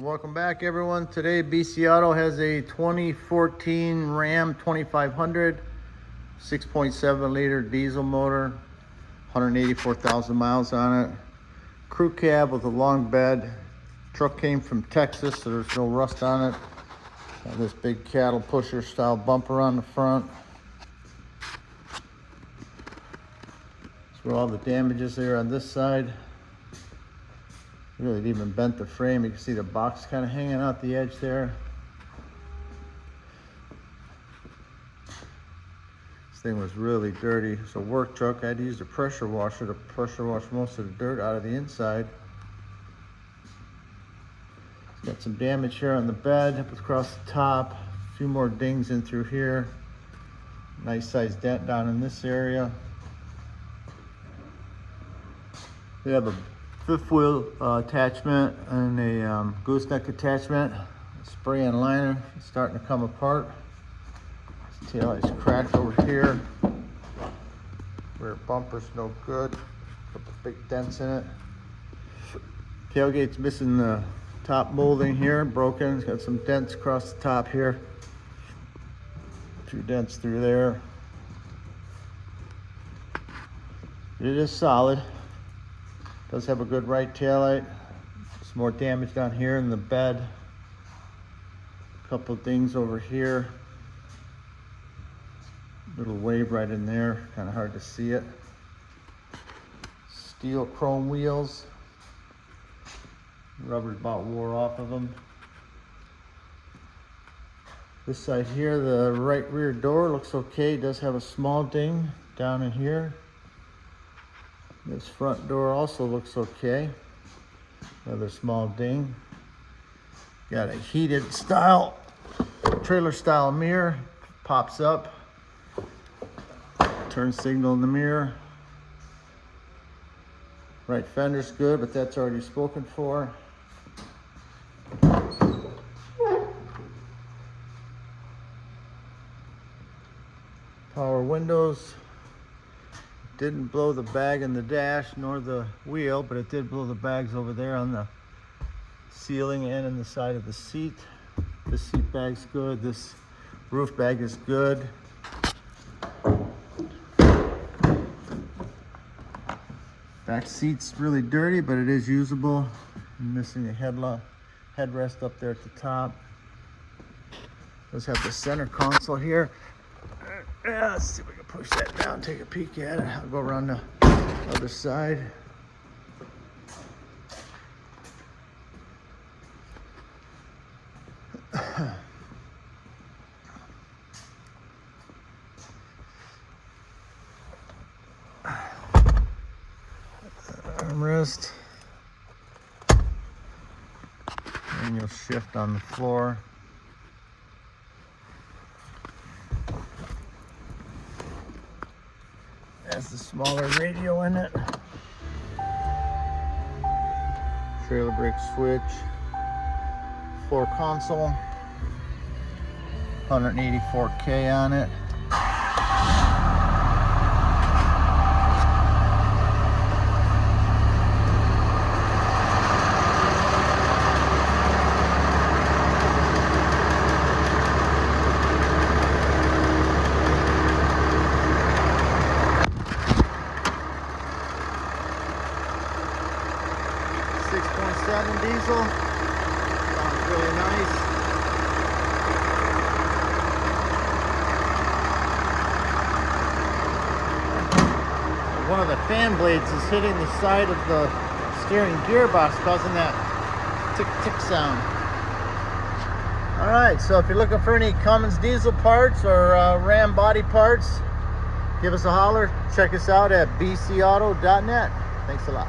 Welcome back, everyone. Today BC Auto has a 2014 Ram 2500 6.7 liter diesel motor, 184,000 miles on it, crew cab with a long bed. Truck came from Texas, so there's no rust on it. Got this big cattle pusher style bumper on the front. That's where all the damage is there on this side. Really even bent the frame. You can see the box kind of hanging out the edge there. This thing was really dirty. It's a work truck. I had to use a pressure washer to pressure wash most of the dirt out of the inside. It's got some damage here on the bed, up across the top. A few more dings in through here. Nice sized dent down in this area. They have a fifth wheel attachment and a gooseneck attachment. Spray and liner is starting to come apart. This tail is cracked over here. Rear bumper's no good. Couple big dents in it. Tailgate's missing the top molding here, broken. It's got some dents across the top here. 2 dents through there. It is solid. Does have a good right taillight. Some more damage down here in the bed. A couple of things over here. Little wave right in there, kind of hard to see it. Steel chrome wheels. Rubber's about wore off of them. This side here, the right rear door looks okay. It does have a small ding down in here. This front door also looks okay. Another small ding. Got a heated style, trailer style mirror. Pops up. Turn signal in the mirror. Right fender's good, but that's already spoken for. Power windows. Didn't blow the bag in the dash nor the wheel, but it did blow the bags over there on the ceiling and in the side of the seat. This seat bag's good. This roof bag is good. Back seat's really dirty, but it is usable. I'm missing a headrest up there at the top. Does have the center console here. Let's see if we can push that down, take a peek at it. I'll go around the other side. Armrest. And you'll shift on the floor. Has the smaller radio in it. Trailer brake switch. Floor console. 184K on it. Diesel. Sounds really nice. One of the fan blades is hitting the side of the steering gearbox, causing that tick-tick sound. Alright, so if you're looking for any Cummins Diesel parts or Ram body parts, give us a holler. Check us out at bcauto.net. Thanks a lot.